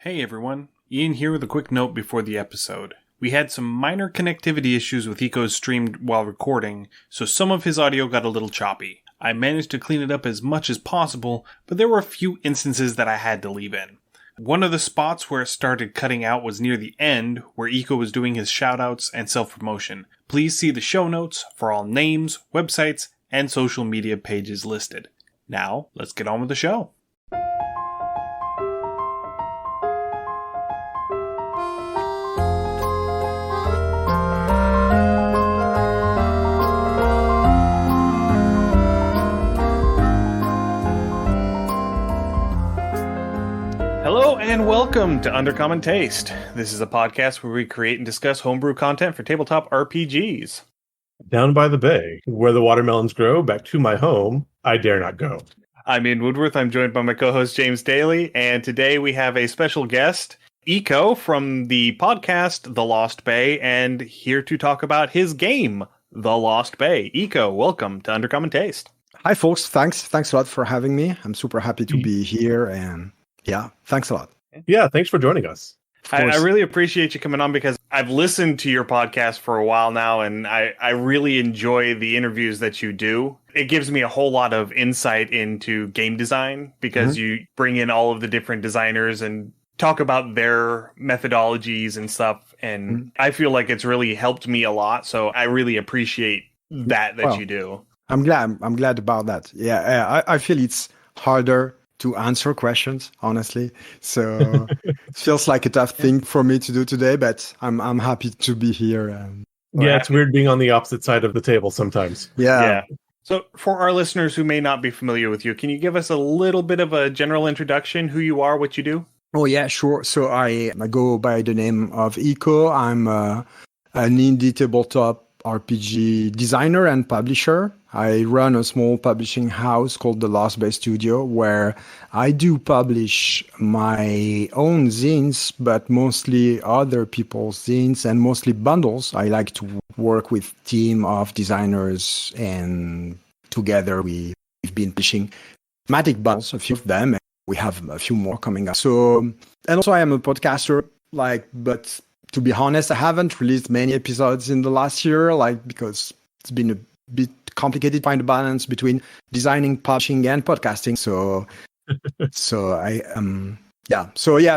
Hey everyone, Ian here with a quick note before the episode. We had some minor connectivity issues with Eco's stream while recording, so some of his audio got a little choppy. I managed to clean it up as much as possible, but there were a few instances that I had to leave in. One of the spots where it started cutting out was near the end, where Eco was doing his shoutouts and self-promotion. Please see the show notes for all names, websites, and social media pages listed. Now, let's get on with the show. Hello and welcome to Undercommon Taste. This is a podcast where we create and discuss homebrew content for tabletop RPGs. Down by the bay, where the watermelons grow, back to my home, I dare not go. I'm Ian Woodworth. I'm joined by my co-host James Daly, and today we have a special guest, Eco, from the podcast The Lost Bay, and here to talk about his game, The Lost Bay. Eco, welcome to Undercommon Taste. Hi folks, thanks a lot for having me. I'm super happy to be here, and yeah, thanks a lot. Yeah, thanks for joining us. I really appreciate you coming on because I've listened to your podcast for a while now, and I really enjoy the interviews that you do. It gives me a whole lot of insight into game design because you bring in all of the different designers and talk about their methodologies and stuff. And I feel like it's really helped me a lot. So I really appreciate that you do. I'm glad about that. Yeah, I feel it's harder to answer questions, honestly. So it feels like a tough thing for me to do today, but I'm happy to be here. Yeah, it's weird being on the opposite side of the table sometimes. Yeah. So for our listeners who may not be familiar with you, can you give us a little bit of a general introduction, who you are, what you do? Oh, yeah, sure. So I go by the name of Eco. I'm an indie tabletop RPG designer and publisher. I run a small publishing house called The Lost Bay Studio, where I do publish my own zines, but mostly other people's zines and mostly bundles. I like to work with a team of designers, and together we've been publishing thematic bundles, a few of them, and we have a few more coming up. So, and also I am a podcaster, but to be honest, I haven't released many episodes in the last year, because it's been a bit complicated to find a balance between designing, publishing, and podcasting. So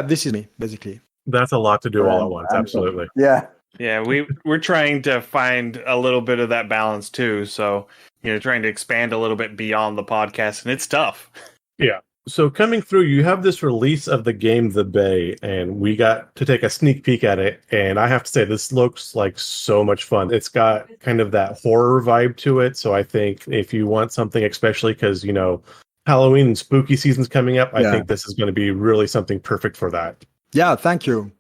this is me, basically. That's a lot to do all at once. Absolutely. Yeah. Yeah, we're trying to find a little bit of that balance too. So, trying to expand a little bit beyond the podcast, and it's tough. Yeah. So coming through, you have this release of the game The Bay, and we got to take a sneak peek at it. And I have to say, this looks like so much fun. It's got kind of that horror vibe to it. So I think if you want something, especially because, Halloween and spooky season's coming up, I think this is going to be really something perfect for that. Yeah, thank you.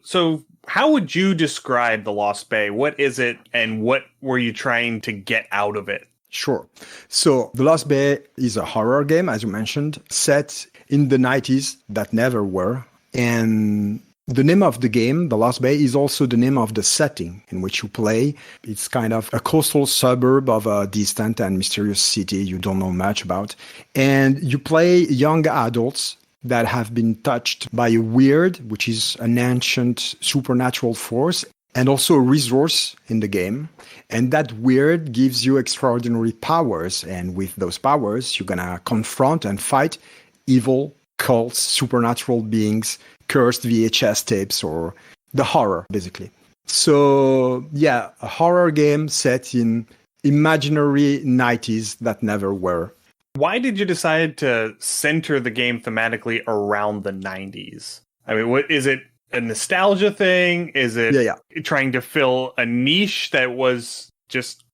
So how would you describe The Lost Bay? What is it, and what were you trying to get out of it? Sure. So The Lost Bay is a horror game, as you mentioned, set in the 90s that never were. And the name of the game, The Lost Bay, is also the name of the setting in which you play. It's kind of a coastal suburb of a distant and mysterious city you don't know much about. And you play young adults that have been touched by a weird, which is an ancient supernatural force, and also a resource in the game. And that weird gives you extraordinary powers. And with those powers, you're going to confront and fight evil, cults, supernatural beings, cursed VHS tapes, or the horror, basically. So, yeah, a horror game set in imaginary 90s that never were. Why did you decide to center the game thematically around the 90s? I mean, what is it? A nostalgia thing? Is it trying to fill a niche that was just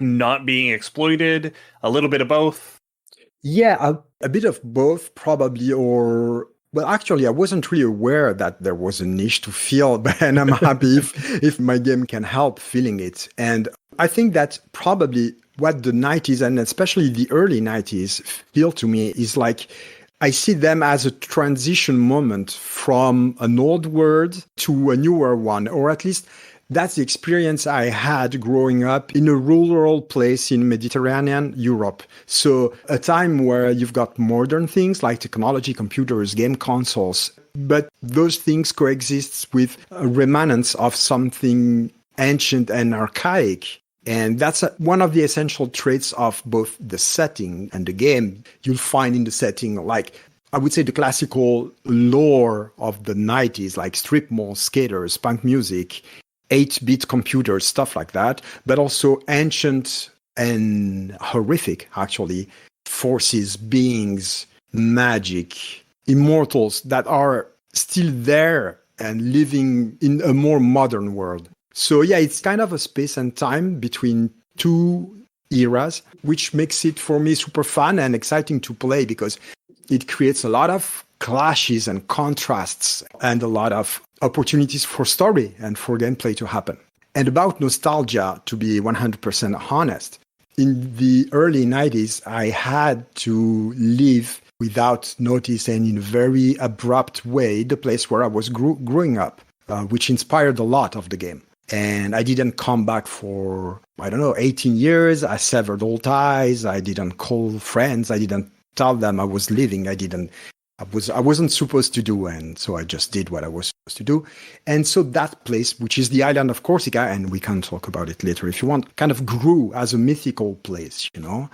not being exploited? A little bit of both? Yeah, a bit of both, probably. Well, actually, I wasn't really aware that there was a niche to fill, and I'm happy if my game can help filling it. And I think that probably what the 90s, and especially the early 90s, feel to me is like, I see them as a transition moment from an old world to a newer one, or at least that's the experience I had growing up in a rural place in Mediterranean Europe. So a time where you've got modern things like technology, computers, game consoles, but those things coexist with remnants of something ancient and archaic. And that's one of the essential traits of both the setting and the game. You'll find in the setting, like, I would say the classical lore of the 90s, like strip malls, skaters, punk music, 8-bit computers, stuff like that, but also ancient and horrific, actually, forces, beings, magic, immortals that are still there and living in a more modern world. So yeah, it's kind of a space and time between two eras, which makes it for me super fun and exciting to play because it creates a lot of clashes and contrasts and a lot of opportunities for story and for gameplay to happen. And about nostalgia, to be 100% honest, in the early 90s, I had to leave without notice and in a very abrupt way the place where I was growing up, which inspired a lot of the game. And I didn't come back for, 18 years. I severed all ties. I didn't call friends. I didn't tell them I was leaving. I wasn't supposed to do, and so I just did what I was supposed to do. And so that place, which is the island of Corsica, and we can talk about it later if you want, kind of grew as a mythical place,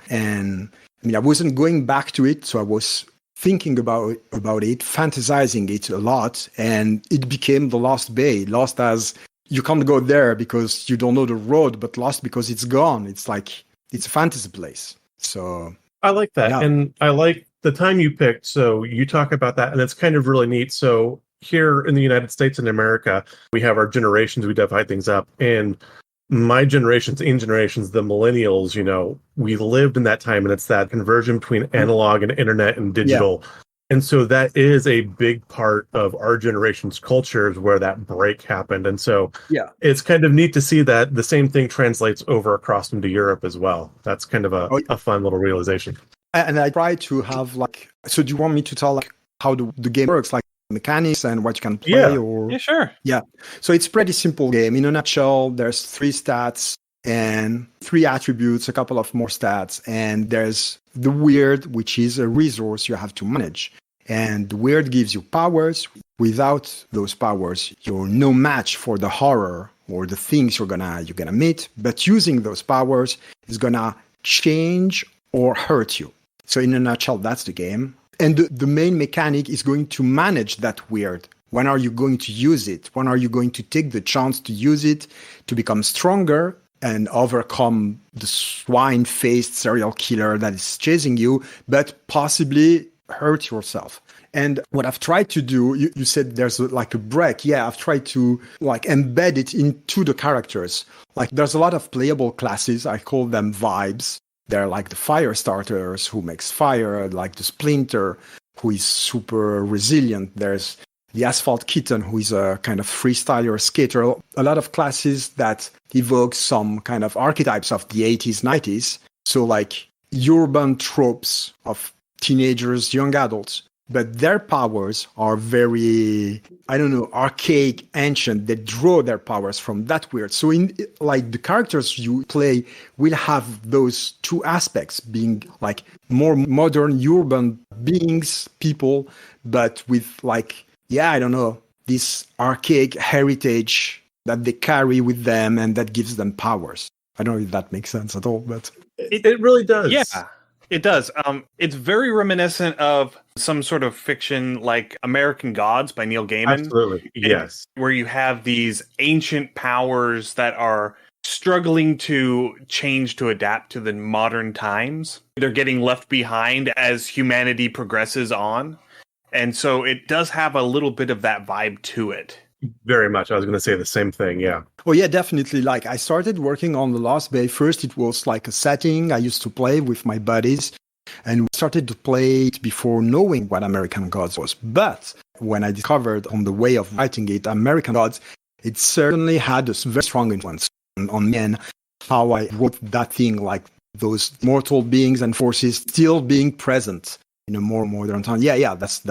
And I mean, I wasn't going back to it, so I was thinking about it, fantasizing it a lot, and it became the Lost Bay. Lost as you can't go there because you don't know the road, but lost because it's gone. It's like it's a fantasy place. So I like that, yeah. And I like the time you picked. So you talk about that, and it's kind of really neat. So here in the United States and America, we have our generations. We divide things up, and my generations, the millennials, we lived in that time, and it's that conversion between analog and internet and digital. Yeah. And so that is a big part of our generation's cultures where that break happened. And so it's kind of neat to see that the same thing translates over across into Europe as well. That's kind of a fun little realization. And I try to have so do you want me to tell how the game works, like mechanics and what you can play? Yeah, sure. Yeah. So it's a pretty simple game. In a nutshell, there's 3 stats and 3 attributes, a couple of more stats. And there's the weird, which is a resource you have to manage. And the weird gives you powers. Without those powers, you're no match for the horror or the things you're gonna meet. But using those powers is gonna change or hurt you. So in a nutshell, that's the game. And the main mechanic is going to manage that weird. When are you going to use it? When are you going to take the chance to use it to become stronger and overcome the swine-faced serial killer that is chasing you, but possibly hurt yourself? And what I've tried to do, you said there's a break. Yeah, I've tried to embed it into the characters. There's a lot of playable classes. I call them vibes. They're like the fire starters who makes fire, like the splinter who is super resilient. There's the asphalt kitten who is a kind of freestyler skater. A lot of classes that evoke some kind of archetypes of the 80s, 90s. So urban tropes of teenagers, young adults. But their powers are very, archaic, ancient. They draw their powers from that weird. So in the characters you play will have those 2 aspects, being more modern, urban beings, people, but with this archaic heritage that they carry with them and that gives them powers. I don't know if that makes sense at all, but it really does. Yeah. It does. It's very reminiscent of some sort of fiction like American Gods by Neil Gaiman. Absolutely, yes. Where you have these ancient powers that are struggling to change to adapt to the modern times. They're getting left behind as humanity progresses on. And so it does have a little bit of that vibe to it. Very much. I was going to say the same thing, yeah. Oh, yeah, definitely. I started working on The Lost Bay. First, it was a setting I used to play with my buddies. And we started to play it before knowing what American Gods was. But when I discovered on the way of writing it, American Gods, it certainly had a very strong influence on me and how I wrote that thing, those mortal beings and forces still being present in a more modern time. Yeah, that's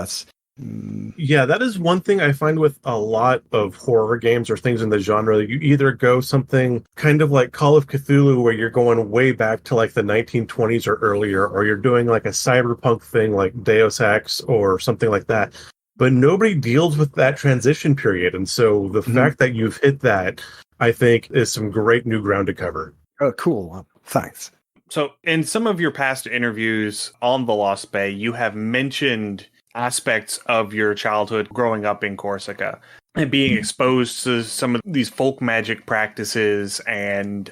Yeah, that is one thing I find with a lot of horror games or things in the genre. You either go something kind of like Call of Cthulhu, where you're going way back to the 1920s or earlier, or you're doing a cyberpunk thing like Deus Ex or something like that. but nobody deals with that transition period. And so the fact that you've hit that, I think, is some great new ground to cover. Oh, cool. Thanks. So in some of your past interviews on The Lost Bay, you have mentioned aspects of your childhood growing up in Corsica and being exposed to some of these folk magic practices and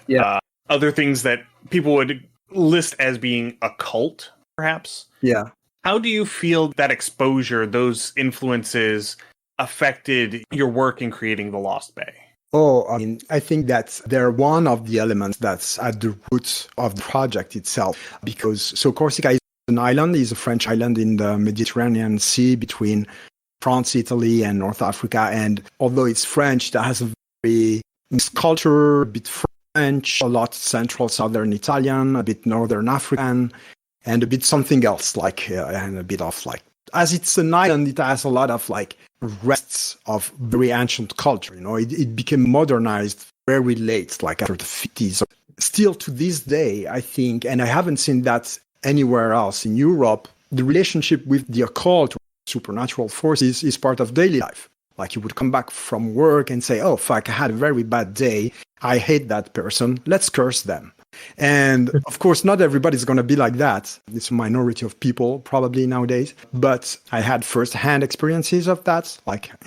other things that people would list as being occult, perhaps. Yeah. How do you feel that exposure, those influences, affected your work in creating The Lost Bay? Oh, I mean, I think that they're one of the elements that's at the root of the project itself. Because Corsica is an island, is a French island in the Mediterranean Sea between France, Italy, and North Africa. And although it's French, that has a very mixed culture, a bit French, a lot Central, Southern Italian, a bit Northern African, and a bit something else, and a bit of as it's an island, it has a lot of rests of very ancient culture. It became modernized very late, after the 50s. Still to this day, I think, and I haven't seen that anywhere else in Europe, the relationship with the occult, supernatural forces, is part of daily life. You would come back from work and say, oh, fuck, I had a very bad day. I hate that person. Let's curse them. And of course, not everybody's going to be like that. It's a minority of people probably nowadays. But I had first-hand experiences of that,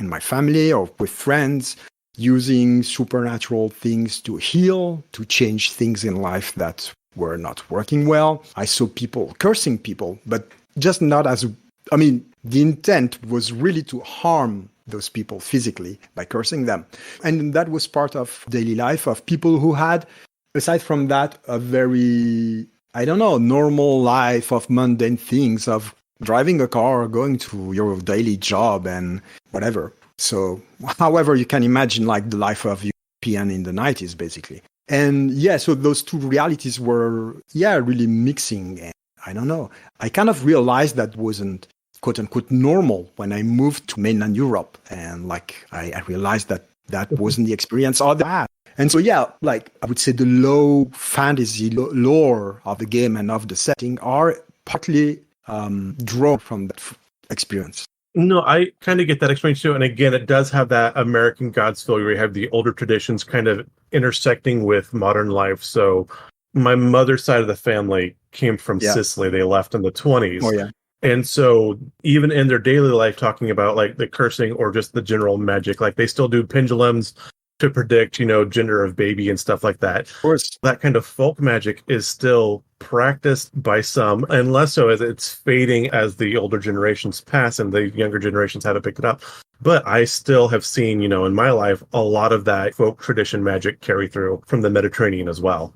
in my family or with friends, using supernatural things to heal, to change things in life that were not working well. I saw people cursing people, but just not as... I mean, the intent was really to harm those people physically by cursing them. And that was part of daily life of people who had... Aside from that, a very, normal life of mundane things, of driving a car, going to your daily job and whatever. So however you can imagine the life of European in the 90s, basically. And so those two realities were, really mixing. And I don't know. I kind of realized that wasn't quote unquote normal when I moved to mainland Europe. And I realized that wasn't the experience others had. And so, I would say the low fantasy lore of the game and of the setting are partly drawn from that experience. No, I kind of get that experience too. And again, it does have that American Gods feel where you have the older traditions kind of intersecting with modern life. So my mother's side of the family came from Sicily. They left in the 20s. Oh, yeah. And so even in their daily life, talking about the cursing or just the general magic, they still do pendulums to predict, gender of baby and stuff like that. Of course. That kind of folk magic is still practiced by some, and less so as it's fading as the older generations pass and the younger generations haven't picked it up. But I still have seen, in my life, a lot of that folk tradition magic carry through from the Mediterranean as well.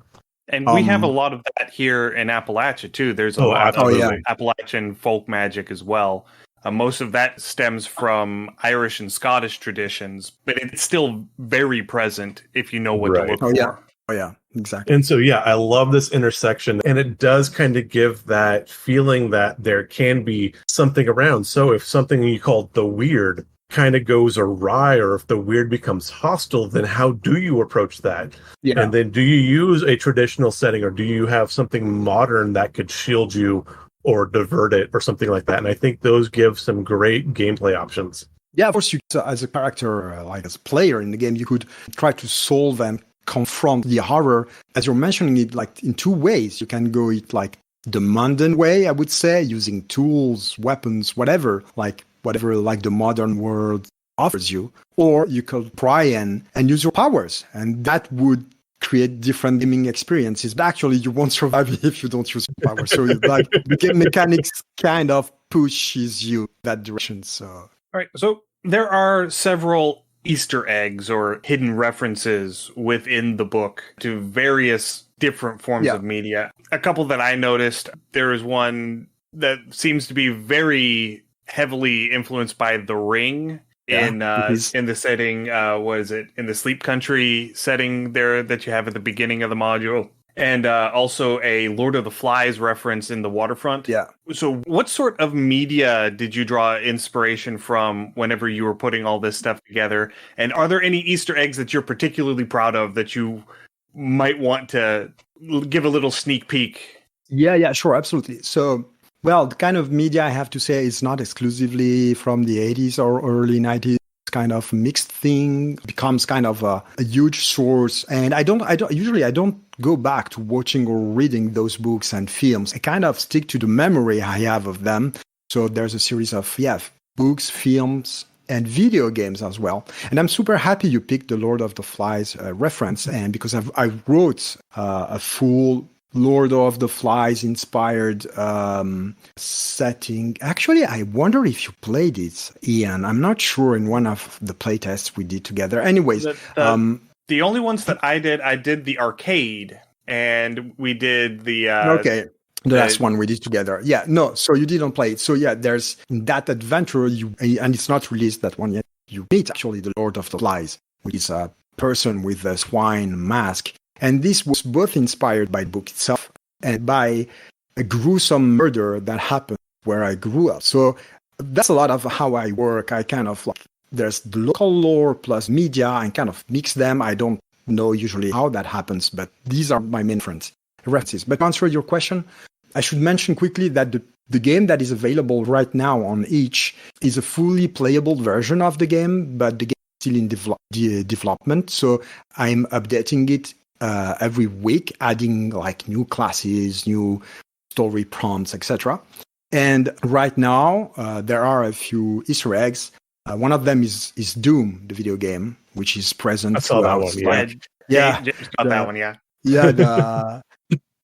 And we have a lot of that here in Appalachia, too. There's a lot of Appalachian folk magic as well. Most of that stems from Irish and Scottish traditions, but it's still very present if you know what to look for. Oh, yeah, exactly. And so, I love this intersection, and it does kind of give that feeling that there can be something around. So if something you call the weird kind of goes awry, or if the weird becomes hostile, then how do you approach that? Yeah. And then do you use a traditional setting, or do you have something modern that could shield you or divert it or something like that? And I think those give some great gameplay options. Yeah, of course, you as a character, as a player in the game, you could try to solve and confront the horror, as you're mentioning it, in two ways. You can go it the mundane way, I would say, using tools, weapons, whatever the modern world offers you. Or you could try and use your powers, and that would create different gaming experiences. But actually, you won't survive if you don't use your power. So the game mechanics kind of pushes you that direction. So, all right. So there are several Easter eggs or hidden references within the book to various different forms of media. A couple that I noticed, there is one that seems to be very heavily influenced by The Ring. In the setting, in the Sleep Country setting there that you have at the beginning of the module, and also a Lord of the Flies reference in the waterfront. Yeah. So what sort of media did you draw inspiration from whenever you were putting all this stuff together? And are there any Easter eggs that you're particularly proud of that you might want to give a little sneak peek? Yeah, sure, absolutely. So Well, the kind of media I have to say is not exclusively from the 80s or early 90s. Kind of mixed thing becomes kind of a huge source, and I don't usually go back to watching or reading those books and films. I kind of stick to the memory I have of them. So there's a series of books, films, and video games as well. And I'm super happy you picked the Lord of the Flies reference, and because I wrote a full Lord of the Flies inspired setting. Actually, I wonder if you played it, Ian. I'm not sure in one of the playtests we did together. Anyways, the only ones that I did the arcade, and we did the the last one we did together. Yeah, no, so you didn't play it. So yeah, there's in that adventure, and it's not released that one yet. You meet actually the Lord of the Flies, which is a person with a swine mask. And this was both inspired by the book itself and by a gruesome murder that happened where I grew up. So that's a lot of how I work. I kind of there's the local lore plus media and kind of mix them. I don't know usually how that happens, but these are my main references. But to answer your question, I should mention quickly that the game that is available right now on itch is a fully playable version of the game, but the game is still in development. So I'm updating it every week, adding like new classes, new story prompts, etc. And right now, there are a few Easter eggs. One of them is Doom, the video game, which is present. I saw that one. Yeah, got that one. Yeah, yeah.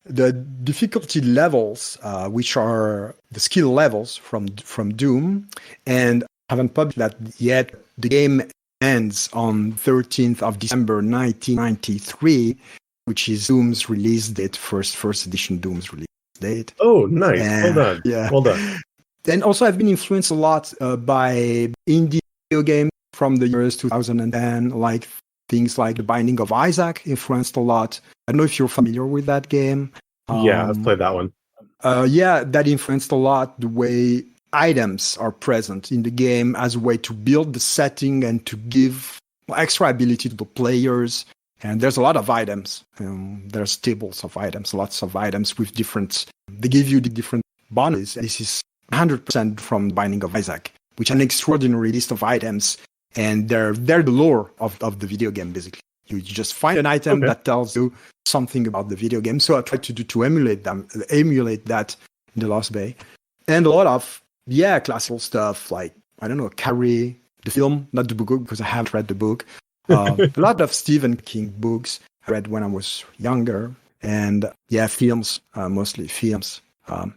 The difficulty levels, which are the skill levels from Doom, and I haven't published that yet. The game ends on 13th of December 1993, which is Doom's release date, first edition Doom's release date. Oh, nice. And, well done. Yeah. Well done. And also I've been influenced a lot by indie video games from the years 2010, like things like The Binding of Isaac influenced a lot. I don't know if you're familiar with that game. Yeah, I've played that one. That influenced a lot the way items are present in the game as a way to build the setting and to give extra ability to the players. And there's a lot of items. There's tables of items, lots of items with they give you the different bonuses. This is 100% from Binding of Isaac, which is an extraordinary list of items. And they're the lore of the video game, basically. You just find an item that tells you something about the video game. So I tried to emulate that in the Lost Bay. And a lot of classical stuff like, I don't know, Carrie, the film, not the book, because I haven't read the book. A lot of Stephen King books I read when I was younger. And films, mostly films. I'm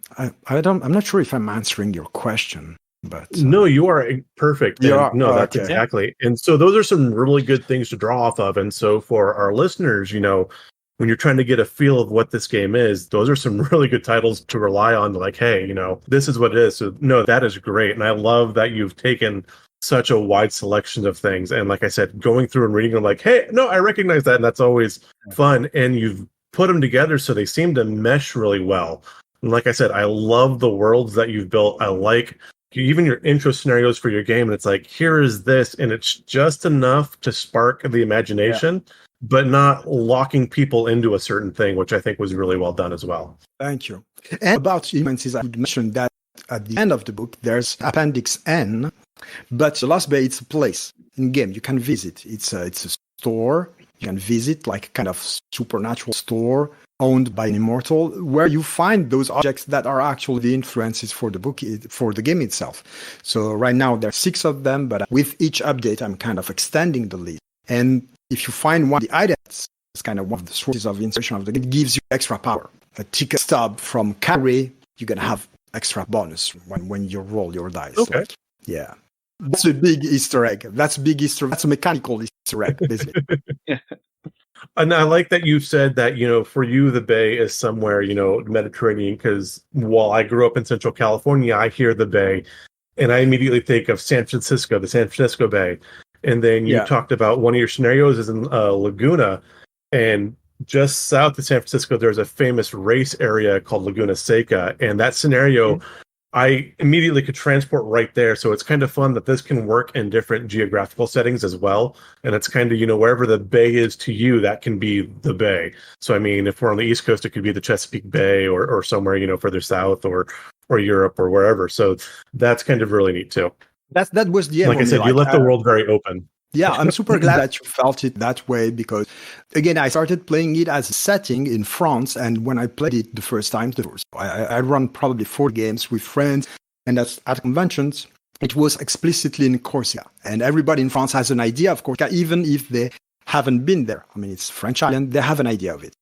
not sure if I'm answering your question. But no, you are perfect. That's okay. Exactly. And so those are some really good things to draw off of. And so for our listeners, when you're trying to get a feel of what this game is, those are some really good titles to rely on. Like, hey, this is what it is. So no, that is great. And I love that you've taken such a wide selection of things. And like I said, going through and reading them like, hey, no, I recognize that. And that's always fun. And you've put them together so they seem to mesh really well. And like I said, I love the worlds that you've built. I like even your intro scenarios for your game, and it's like, here is this, and it's just enough to spark the imagination, but not locking people into a certain thing, which I think was really well done as well. Thank you. And about influences, I would mention that at the end of the book, there's Appendix N, but the Lost Bay, it's a place in game you can visit. It's a store you can visit, like kind of supernatural store owned by an immortal, where you find those objects that are actually the influences for the book, for the game itself. So right now there are 6 of them, but with each update, I'm kind of extending the list. And if you find one of the items, it's kind of one of the sources of inspiration of the game, it gives you extra power. A ticket stub from Carrie, you're going to have extra bonus when you roll your dice. Okay. So, that's a big Easter egg. That's a mechanical Easter egg, basically. And I like that you've said that, for you, the Bay is somewhere, Mediterranean, because while I grew up in Central California, I hear the Bay and I immediately think of San Francisco, the San Francisco Bay. And then you talked about one of your scenarios is in Laguna, and just south of San Francisco, there's a famous race area called Laguna Seca. And that scenario, I immediately could transport right there. So it's kind of fun that this can work in different geographical settings as well. And it's kind of, wherever the bay is to you, that can be the bay. So, I mean, if we're on the East Coast, it could be the Chesapeake Bay or somewhere, further south or or Europe or wherever. So that's kind of really neat too. That was the aim. Like I said, you left the world very open. Yeah, I'm super glad that you felt it that way because, again, I started playing it as a setting in France. And when I played it the first time, I run probably 4 games with friends and that's at conventions. It was explicitly in Corsica. And everybody in France has an idea of Corsica, even if they haven't been there. I mean, it's French island, they have an idea of it.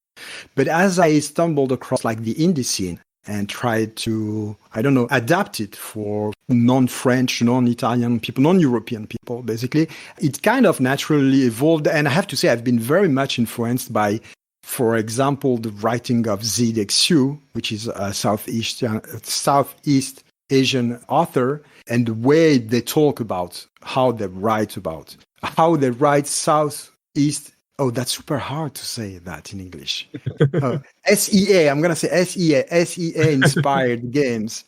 But as I stumbled across like the indie scene and tried to, adapt it for non-French, non-Italian people, non-European people, basically, it kind of naturally evolved. And I have to say, I've been very much influenced by, for example, the writing of ZXU, which is a Southeast Asian author, and the way they talk about how they write Southeast. Oh, that's super hard to say that in English. SEA, I'm going to say SEA inspired games.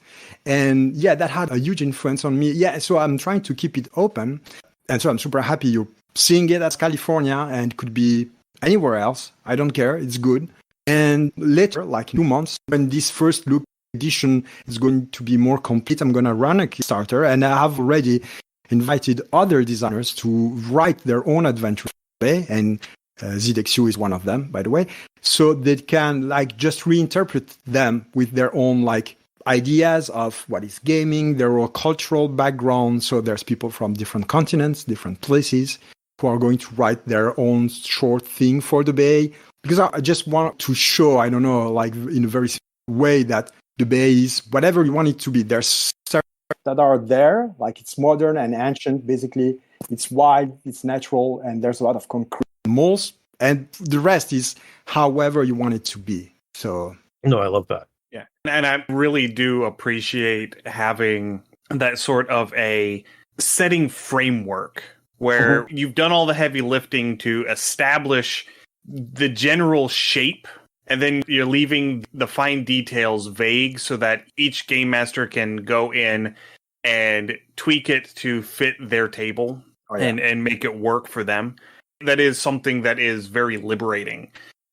And yeah, that had a huge influence on me. Yeah, so I'm trying to keep it open. And so I'm super happy you're seeing it as California and could be anywhere else. I don't care. It's good. And later, like in 2 months, when this first look edition is going to be more complete, I'm going to run a Kickstarter. And I have already invited other designers to write their own adventure. And ZXU is one of them, by the way. So they can like just reinterpret them with their own like ideas of what is gaming, their own cultural background. So there's people from different continents, different places who are going to write their own short thing for the Bay. Because I just want to show, like in a very way that the Bay is whatever you want it to be. There's certain that are there, like it's modern and ancient, basically. It's wild, it's natural, and there's a lot of concrete moles, and the rest is however you want it to be. So no, I love that. Yeah, and I really do appreciate having that sort of a setting framework where you've done all the heavy lifting to establish the general shape, and then you're leaving the fine details vague so that each game master can go in and tweak it to fit their table. Oh, yeah. and make it work for them. That is something that is very liberating.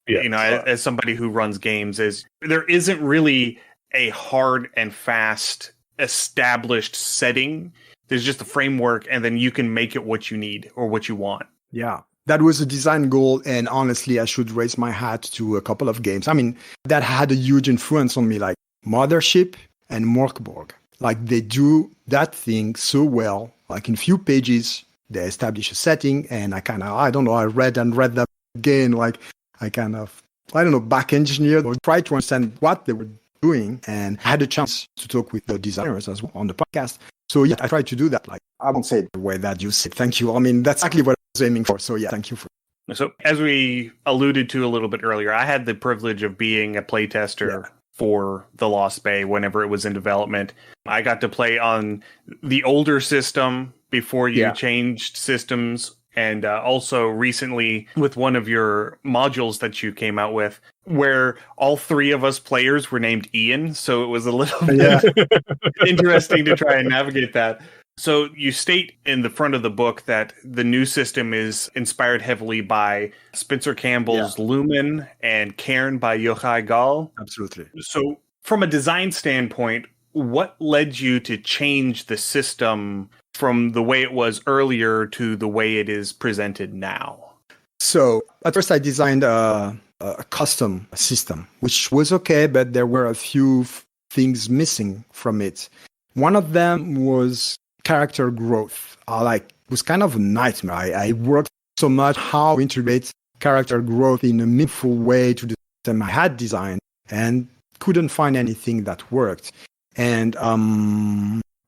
Yeah. As somebody who runs games, is there isn't really a hard and fast established setting. There's just a framework, and then you can make it what you need or what you want. Yeah. That was a design goal, and honestly, I should raise my hat to a couple of games. I mean, that had a huge influence on me, like Mothership and Morkborg. Like, they do that thing so well, like in few pages. They establish a setting, and I read them again, like back engineered or tried to understand what they were doing, and I had a chance to talk with the designers as well on the podcast. So yeah, I tried to do that. Like, I won't say it the way that you said. Thank you. I mean, that's exactly what I was aiming for. So yeah, thank you for. So as we alluded to a little bit earlier, I had the privilege of being a playtester for The Lost Bay whenever it was in development. I got to play on the older system before you changed systems, and also recently with one of your modules that you came out with, where all 3 of us players were named Ian, so it was a little bit interesting to try and navigate that. So you state in the front of the book that the new system is inspired heavily by Spencer Campbell's Lumen and Cairn by Yochai Gal. Absolutely. So from a design standpoint, what led you to change the system from the way it was earlier to the way it is presented now? So at first I designed a custom system, which was okay, but there were a few things missing from it. One of them was character growth. It was kind of a nightmare. I worked so much how to integrate character growth in a meaningful way to the system I had designed, and couldn't find anything that worked. And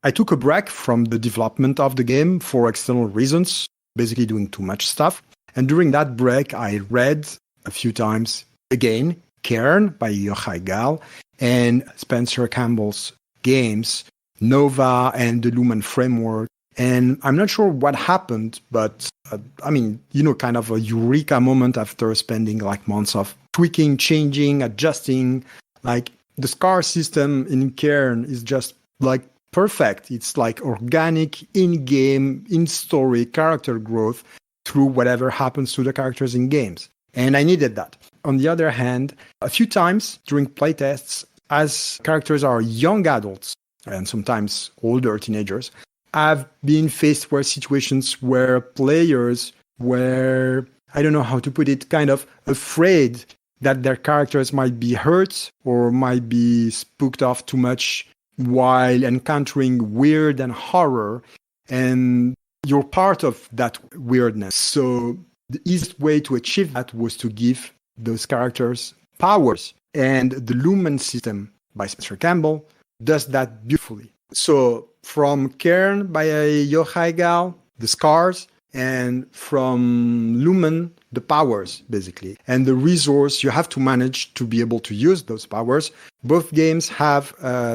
I took a break from the development of the game for external reasons, basically doing too much stuff. And during that break, I read a few times again Cairn by Yochai Gal and Spencer Campbell's games, Nova and the Lumen framework. And I'm not sure what happened, but kind of a eureka moment after spending like months of tweaking, changing, adjusting. Like the SCAR system in Cairn is just like perfect. It's like organic, in-game, in-story character growth through whatever happens to the characters in games. And I needed that. On the other hand, a few times during playtests, as characters are young adults and sometimes older teenagers, I've been faced with situations where players were, I don't know how to put it, kind of afraid that their characters might be hurt or might be spooked off too much while encountering weird and horror. And you're part of that weirdness. So the easiest way to achieve that was to give those characters powers. And the Lumen system by Spencer Campbell does that beautifully. So from Cairn by Yochai Gal, the scars, and from Lumen, the powers, basically. And the resource you have to manage to be able to use those powers. Both games have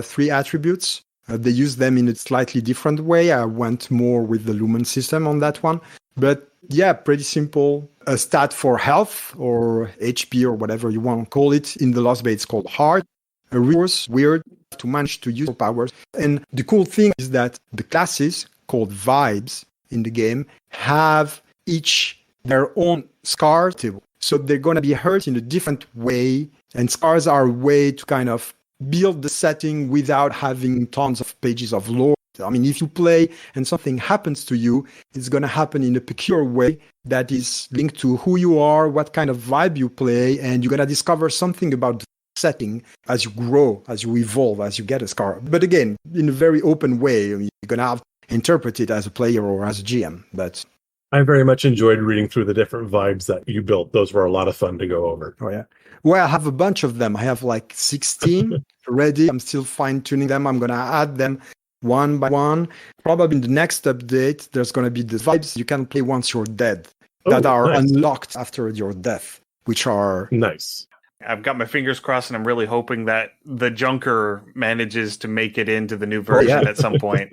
3 attributes. They use them in a slightly different way. I went more with the Lumen system on that one. But yeah, pretty simple. A stat for health or HP or whatever you want to call it. In the Lost Bay, it's called Heart. A resource, weird, to manage to use powers. And the cool thing is that the classes, called vibes in the game, have each their own scars table. So they're going to be hurt in a different way. And scars are a way to kind of build the setting without having tons of pages of lore. I mean, if you play and something happens to you, it's going to happen in a peculiar way that is linked to who you are, what kind of vibe you play, and you're going to discover something about the setting as you grow, as you evolve, as you get a scar. But again, in a very open way. I mean, you're going to have to interpret it as a player or as a GM. But I very much enjoyed reading through the different vibes that you built. Those were a lot of fun to go over. Oh, yeah. Well, I have a bunch of them. I have like 16 ready. I'm still fine-tuning them. I'm going to add them one by one. Probably in the next update, there's going to be the vibes you can play once you're dead that are nice. unlocked after your death, which are nice. I've got my fingers crossed, and I'm really hoping that the Junker manages to make it into the new version at some point.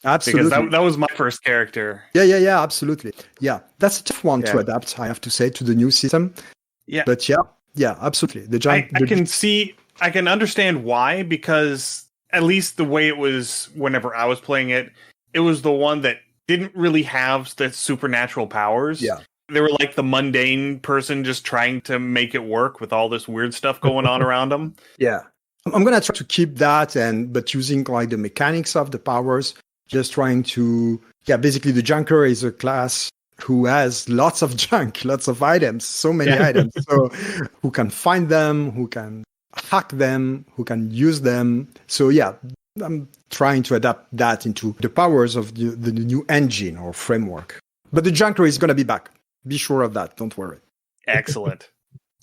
Absolutely. Because that was my first character. Yeah, absolutely. Yeah, that's a tough one to adapt, I have to say, to the new system. Yeah. But yeah, absolutely. I can understand why, because at least the way it was whenever I was playing it, it was the one that didn't really have the supernatural powers. Yeah. They were like the mundane person just trying to make it work with all this weird stuff going on around them. Yeah. I'm going to try to keep that, but using like the mechanics of the powers, just trying to, basically the Junker is a class who has lots of junk, lots of items, so many items. So who can find them, who can hack them, who can use them. So I'm trying to adapt that into the powers of the new engine or framework. But the Junker is going to be back. Be sure of that. Don't worry. Excellent.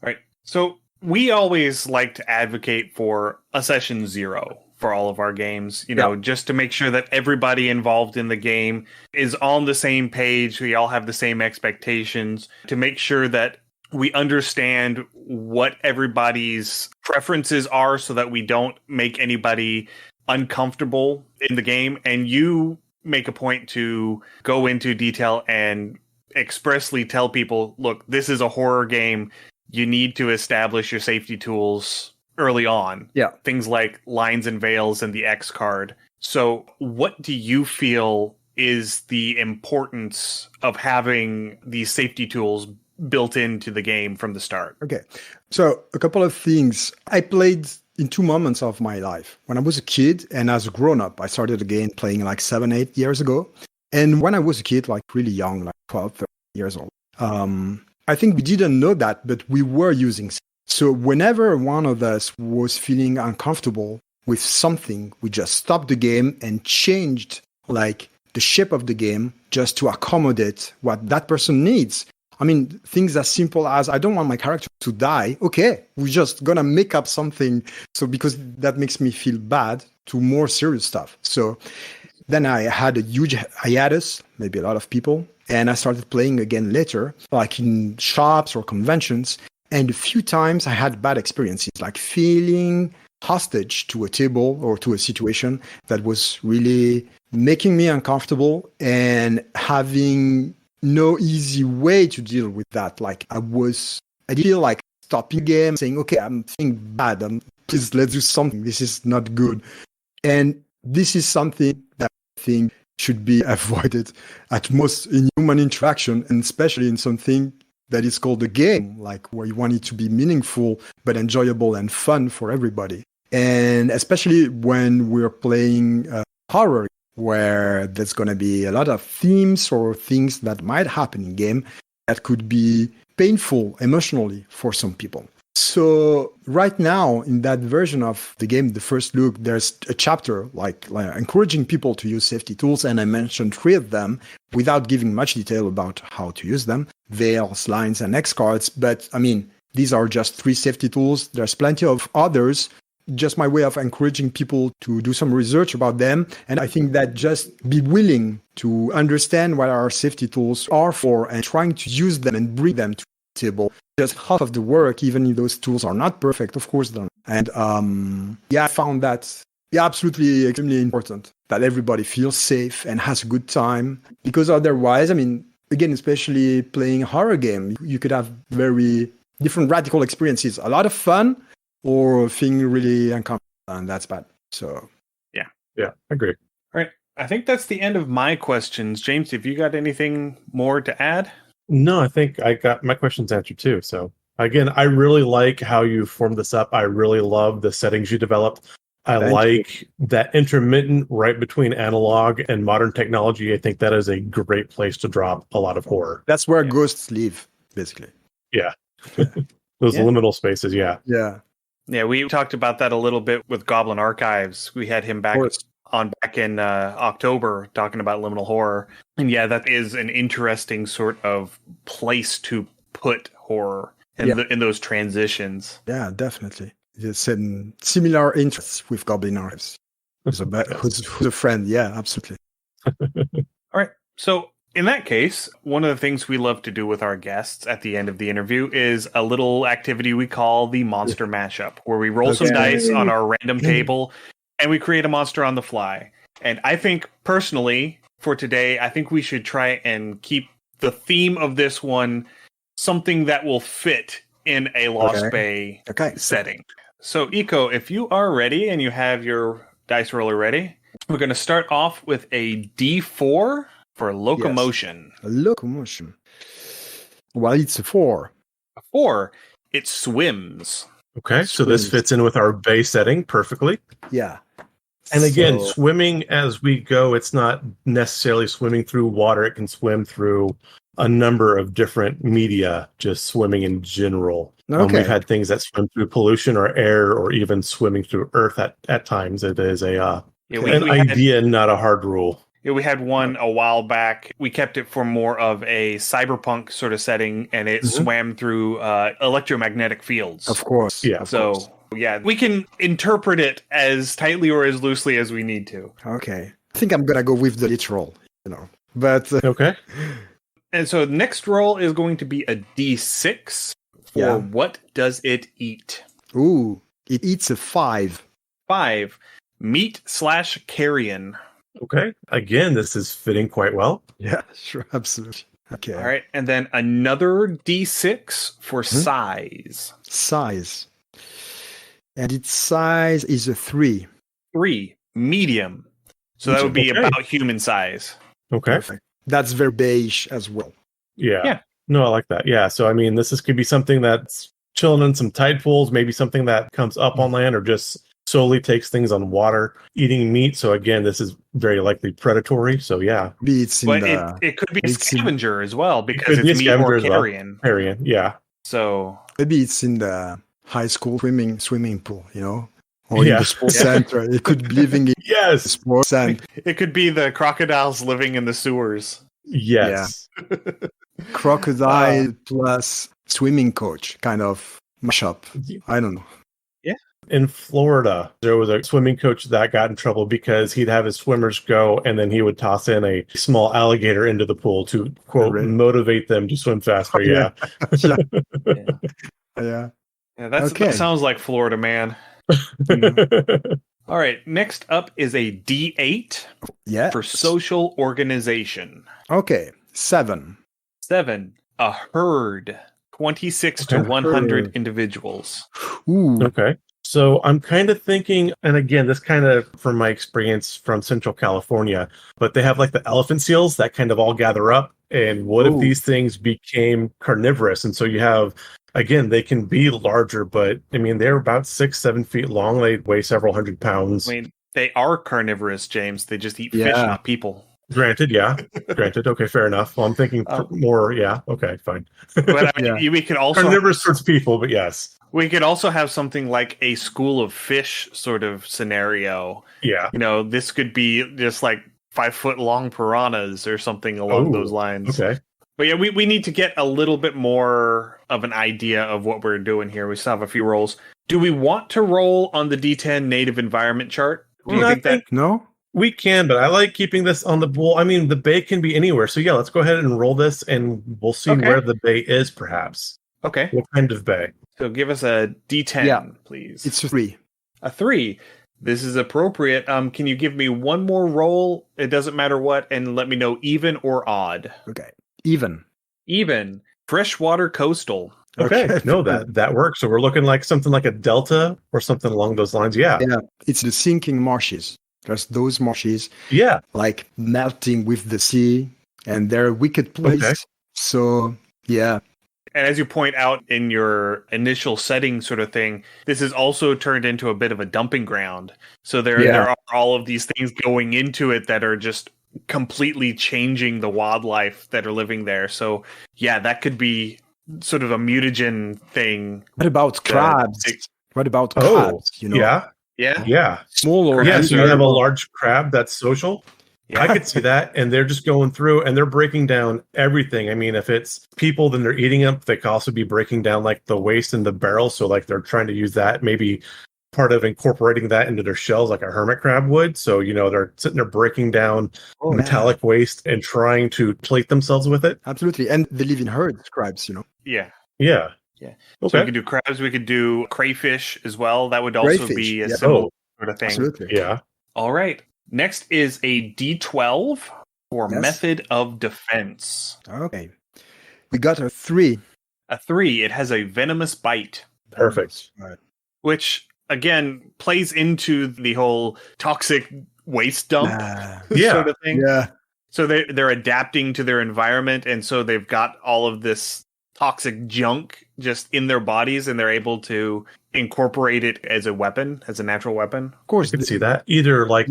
All right. So we always like to advocate for a session 0 for all of our games, just to make sure that everybody involved in the game is on the same page. We all have the same expectations, to make sure that we understand what everybody's preferences are so that we don't make anybody uncomfortable in the game. And you make a point to go into detail and expressly tell people, look, this is a horror game. You need to establish your safety tools early on. Yeah. Things like lines and veils and the X card. So what do you feel is the importance of having these safety tools built into the game from the start? Okay. So a couple of things. I played in 2 moments of my life. When I was a kid and as a grown-up, I started again playing like 7-8 years ago. And when I was a kid, like really young, like 12, 13 years old, I think we didn't know that, but we were using. So whenever one of us was feeling uncomfortable with something, we just stopped the game and changed like the shape of the game just to accommodate what that person needs. I mean, things as simple as, I don't want my character to die. Okay, we're just going to make up something. So because that makes me feel bad, to more serious stuff. So then I had a huge hiatus, maybe a lot of people, and I started playing again later, like in shops or conventions. And a few times I had bad experiences, like feeling hostage to a table or to a situation that was really making me uncomfortable and having no easy way to deal with that. Like I feel like stopping the game, saying, okay, I'm feeling bad. Please, let's do something. This is not good. And this is something that I think should be avoided at most in human interaction, and especially in something that is called a game, like where you want it to be meaningful, but enjoyable and fun for everybody. And especially when we're playing horror, where there's going to be a lot of themes or things that might happen in game that could be painful emotionally for some people. So right now in that version of the game, the first look, there's a chapter like encouraging people to use safety tools. And I mentioned 3 of them without giving much detail about how to use them: veils, lines, and X cards. But I mean, these are just 3 safety tools. There's plenty of others. Just my way of encouraging people to do some research about them. And I think that just be willing to understand what our safety tools are for and trying to use them and bring them to the table. Just half of the work, even if those tools are not perfect, of course. And I found that absolutely extremely important that everybody feels safe and has a good time. Because otherwise, I mean, again, especially playing a horror game, you could have very different radical experiences. A lot of fun, or feeling really uncomfortable, and that's bad. So, yeah, I agree. All right. I think that's the end of my questions. James, have you got anything more to add? No, I think I got my questions answered too. So again, I really like how you formed this up. I really love the settings you developed. Thank you. That intermittent right between analog and modern technology. I think that is a great place to drop a lot of horror. That's where ghosts live, basically. Yeah. Those liminal spaces, yeah. Yeah. Yeah, we talked about that a little bit with Goblin Archives. We had him back in October talking about liminal horror. And yeah, that is an interesting sort of place to put horror in those transitions. Yeah, definitely. It's in similar interests with Goblin Archives. Who's a friend. Yeah, absolutely. All right. So in that case, one of the things we love to do with our guests at the end of the interview is a little activity we call the monster mashup, where we roll some dice on our random table and we create a monster on the fly. And I think personally for today, I think we should try and keep the theme of this one something that will fit in a Lost Bay setting. So Eco, if you are ready and you have your dice roller ready, we're going to start off with a D4 for locomotion. Yes. Locomotion. Well, it's a 4. A 4. It swims. Okay, so this fits in with our base setting perfectly. Yeah. And again, swimming as we go, it's not necessarily swimming through water. It can swim through a number of different media, just swimming in general. We've had things that swim through pollution or air or even swimming through earth at times. It is an idea, not a hard rule. Yeah, we had one a while back. We kept it for more of a cyberpunk sort of setting, and it swam through electromagnetic fields. Of course. Yeah. Yeah, we can interpret it as tightly or as loosely as we need to. Okay. I think I'm going to go with the literal, But okay. And so the next roll is going to be a D6 for what does it eat? Ooh, it eats a 5. 5. Meat/carrion. Okay. Again, this is fitting quite well. Yeah, sure. Absolutely. Okay. All right. And then another D6 for size. Size. And its size is a 3. 3. Medium. So that would be about human size. Okay. Perfect. That's very beige as well. Yeah. No, I like that. Yeah. So, I mean, this could be something that's chilling in some tide pools, maybe something that comes up on land or just solely takes things on water, eating meat. So again, this is very likely predatory. So yeah. It could be a scavenger as well because it's meat or carrion. Carrion, yeah. So maybe it's in the high school swimming pool, or in the sports center. It could be living in the sports center. It could be the crocodiles living in the sewers. Yes. Yeah. Crocodile plus swimming coach kind of mashup. I don't know. Yeah. In Florida, there was a swimming coach that got in trouble because he'd have his swimmers go and then he would toss in a small alligator into the pool to, quote, motivate them to swim faster. Yeah. Yeah. That sounds like Florida, man. All right. Next up is a D8 for social organization. Okay. 7. 7. A herd. 26 to 100 individuals. Ooh. Okay. So I'm kind of thinking, and again, this kind of from my experience from Central California, but they have like the elephant seals that kind of all gather up. And what if these things became carnivorous? And so you have again, they can be larger, but I mean, they're about 6-7 feet long. They weigh several hundred pounds. I mean, they are carnivorous, James. They just eat fish, Yeah. not people. Granted, yeah. Granted. Okay, fair enough. Well, I'm thinking more, yeah. Okay, fine. But I mean, we could also carnivorous towards people, but yes. We could also have something like a school of fish sort of scenario. Yeah. You know, this could be just like 5-foot long piranhas or something along those lines. Okay. But yeah, we need to get a little bit more of an idea of what we're doing here. We still have a few rolls. Do we want to roll on the D10 native environment chart? Do you think that? No? We can, but I like keeping this on the bowl. I mean, the bay can be anywhere. So yeah, let's go ahead and roll this and we'll see where the bay is, perhaps. Okay. What kind of bay? So give us a D10, please. It's a 3. A 3. This is appropriate. Can you give me one more roll? It doesn't matter what, and let me know even or odd. Okay. Even. Even. Freshwater coastal. Okay. No, that works. So we're looking like something like a delta or something along those lines. Yeah. Yeah. It's the sinking marshes. There's those marshes. Yeah. Like melting with the sea, and they're a wicked place. Okay. So, yeah. And as you point out in your initial setting sort of thing, this is also turned into a bit of a dumping ground. So there are all of these things going into it that are just completely changing the wildlife that are living there. So yeah, that could be sort of a mutagen thing. What about crabs? What about crabs? You know? Yeah. Yeah. Yeah. Small or so you have a large crab that's social. Yeah. I could see that. And they're just going through and they're breaking down everything. I mean, if it's people, then they're eating them. They could also be breaking down like the waste in the barrel. So like they're trying to use that, maybe part of incorporating that into their shells like a hermit crab would. So, you know, they're sitting there breaking down metallic waste and trying to plate themselves with it. Absolutely. And they live in herds, crabs, you know. Yeah. Yeah. Yeah. Okay. So we could do crabs. We could do crayfish as well. That would also be a similar sort of thing. Absolutely. Yeah. All right. Next is a D12 for method of defense. Okay. We got a 3. A 3. It has a venomous bite. Perfect. Right. Which, again, plays into the whole toxic waste dump sort of thing. Yeah. So they're adapting to their environment, and so they've got all of this toxic junk just in their bodies, and they're able to incorporate it as a weapon, as a natural weapon. Of course. You can see that. Either like...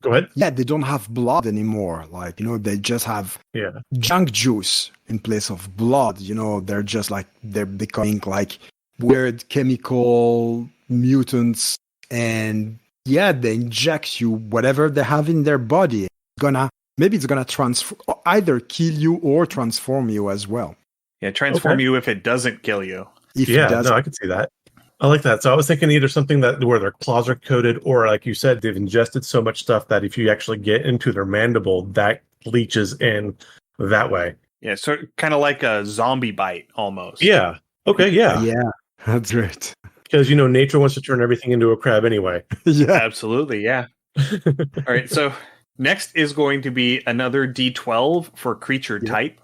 Go ahead. Yeah, they don't have blood anymore. Like, you know, they just have junk juice in place of blood. You know, they're just like, they're becoming like weird chemical mutants. And yeah, they inject you whatever they have in their body. Maybe it's gonna either kill you or transform you as well. Yeah, transform you if it doesn't kill you. I can see that. I like that. So I was thinking either something that where their claws are coated, or like you said, they've ingested so much stuff that if you actually get into their mandible, that leaches in that way. Yeah, so kind of like a zombie bite almost. Yeah. Okay. Yeah. Yeah, that's right. Because, you know, nature wants to turn everything into a crab anyway. Yeah, absolutely. Yeah. All right. So next is going to be another D12 for creature type.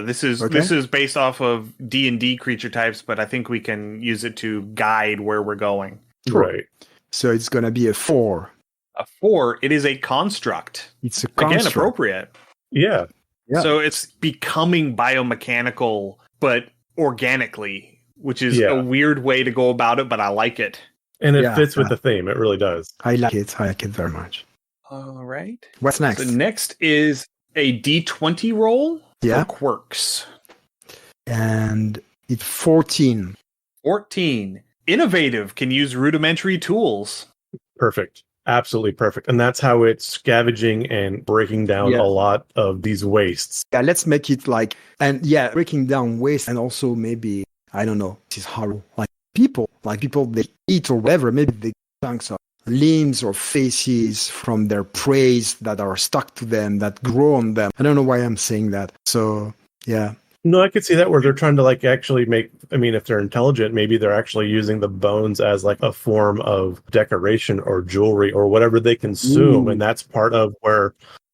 This is based off of D&D creature types, but I think we can use it to guide where we're going. Right. So it's going to be a 4. A 4. It is a construct. It's a construct. Again, appropriate. Yeah. So it's becoming biomechanical, but organically, which is a weird way to go about it, but I like it. And it fits with the theme. It really does. I like it. I like it very much. All right. What's next? So next is a D20 roll. Yeah. Quirks. And it's 14. 14. Innovative. Can use rudimentary tools. Perfect. Absolutely perfect. And that's how it's scavenging and breaking down a lot of these wastes. Yeah, let's make it like, breaking down waste, and also maybe, I don't know, this is horrible. Like people they eat or whatever, maybe they chunks of limbs or faces from their prey that are stuck to them, that grow on them. I don't know why I'm saying that. So, yeah. No, I could see that where they're trying to like actually make, I mean, if they're intelligent, maybe they're actually using the bones as like a form of decoration or jewelry or whatever they consume. And that's part of where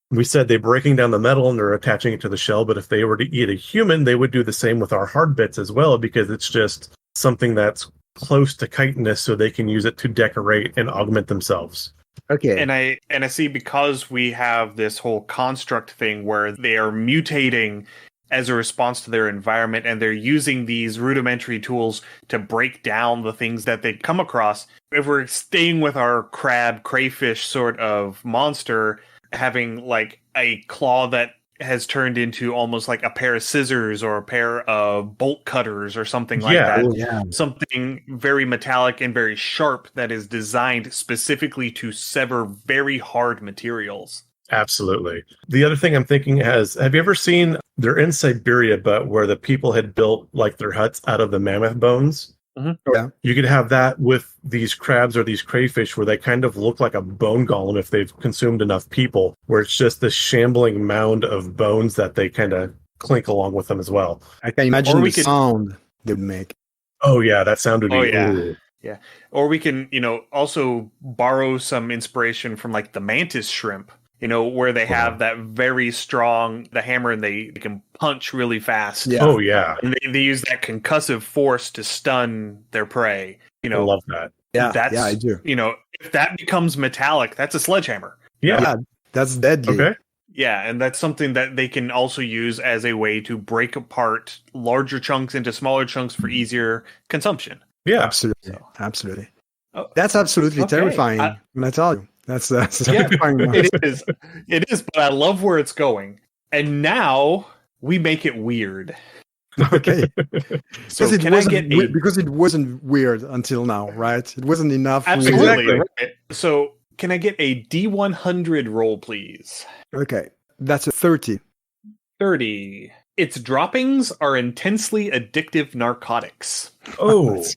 we said they're breaking down the metal and they're attaching it to the shell. But if they were to eat a human, they would do the same with our hard bits as well, because it's just something that's close to chitinous, so they can use it to decorate and augment themselves. Okay. And I see, because we have this whole construct thing where they are mutating as a response to their environment, and they're using these rudimentary tools to break down the things that they come across. If we're staying with our crayfish sort of monster, having like a claw that has turned into almost like a pair of scissors or a pair of bolt cutters or something like that. Yeah. Something very metallic and very sharp that is designed specifically to sever very hard materials. Absolutely. The other thing I'm thinking have you ever seen, they're in Siberia, but where the people had built like their huts out of the mammoth bones? Mm-hmm. Yeah. You could have that with these crabs or these crayfish where they kind of look like a bone golem if they've consumed enough people, where it's just this shambling mound of bones that they kind of clink along with them as well. I can imagine the sound they would make. Oh, yeah, that sound would be... Oh, yeah. Ooh. Yeah. Or we can, also borrow some inspiration from like the mantis shrimp, where they have that very strong, the hammer, and they can punch really fast. Yeah. Oh, yeah. And they use that concussive force to stun their prey. I love that. Yeah, that's, I do. If that becomes metallic, that's a sledgehammer. Yeah. That's deadly. Okay. Yeah, and that's something that they can also use as a way to break apart larger chunks into smaller chunks for easier consumption. Yeah. Absolutely. Oh, that's absolutely okay. terrifying. I tell you. That's terrifying. It is, but I love where it's going. And now we make it weird. Okay. So because it wasn't weird until now, right? It wasn't enough. Absolutely. Right. So can I get a D100 roll, please? Okay. That's a 30. 30. Its droppings are intensely addictive narcotics. Oh. That's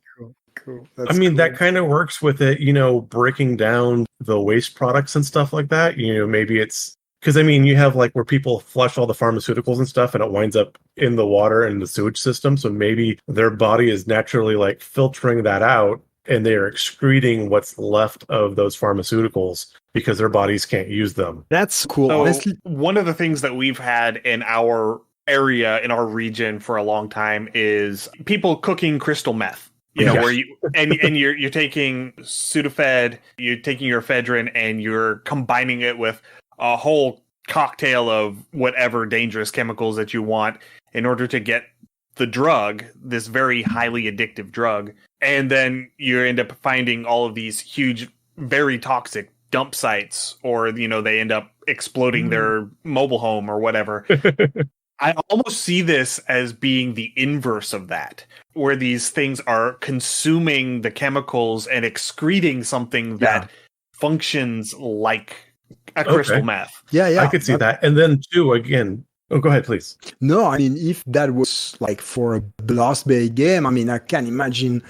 cool. That kind of works with it, breaking down the waste products and stuff like that. Maybe it's because, you have like where people flush all the pharmaceuticals and stuff and it winds up in the water and the sewage system. So maybe their body is naturally like filtering that out and they're excreting what's left of those pharmaceuticals because their bodies can't use them. That's cool. So honestly, one of the things that we've had in our area, in our region for a long time is people cooking crystal meth. Where you and you're taking Sudafed, you're taking your ephedrine, and you're combining it with a whole cocktail of whatever dangerous chemicals that you want in order to get the drug, this very highly addictive drug. And then you end up finding all of these huge, very toxic dump sites, or they end up exploding their mobile home or whatever. I almost see this as being the inverse of that, where these things are consuming the chemicals and excreting something that functions like a crystal meth. Yeah. I could see that. And then, too, again... Oh, go ahead, please. No, if that was like for a Lost Bay game, I can imagine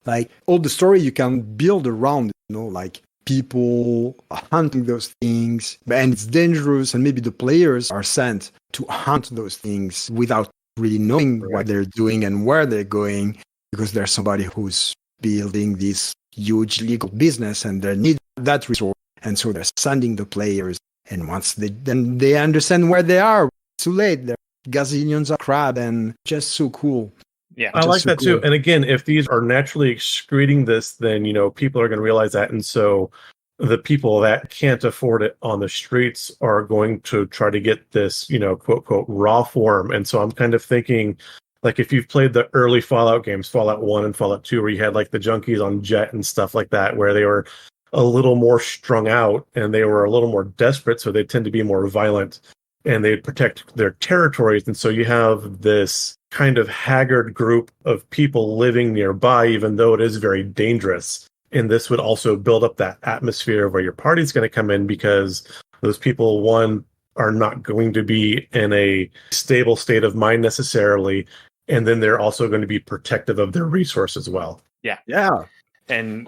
like all the story you can build around, like people hunting those things, and it's dangerous, and maybe the players are sent to hunt those things without really knowing what they're doing and where they're going, because there's somebody who's building this huge legal business and they need that resource, and so they're sending the players, and once they understand where they are, it's too late. There are gazillions of crab, and just so cool. Yeah, I like that too. And again, if these are naturally excreting this, then people are going to realize that, and so the people that can't afford it on the streets are going to try to get this, quote, quote, raw form. And so I'm kind of thinking, like, if you've played the early Fallout games, Fallout 1 and Fallout 2, where you had like the junkies on Jet and stuff like that, where they were a little more strung out and they were a little more desperate, so they tend to be more violent and they'd protect their territories. And so you have this kind of haggard group of people living nearby, even though it is very dangerous. And this would also build up that atmosphere where your party's going to come in, because those people, one, are not going to be in a stable state of mind necessarily. And then they're also going to be protective of their resource as well. Yeah. And,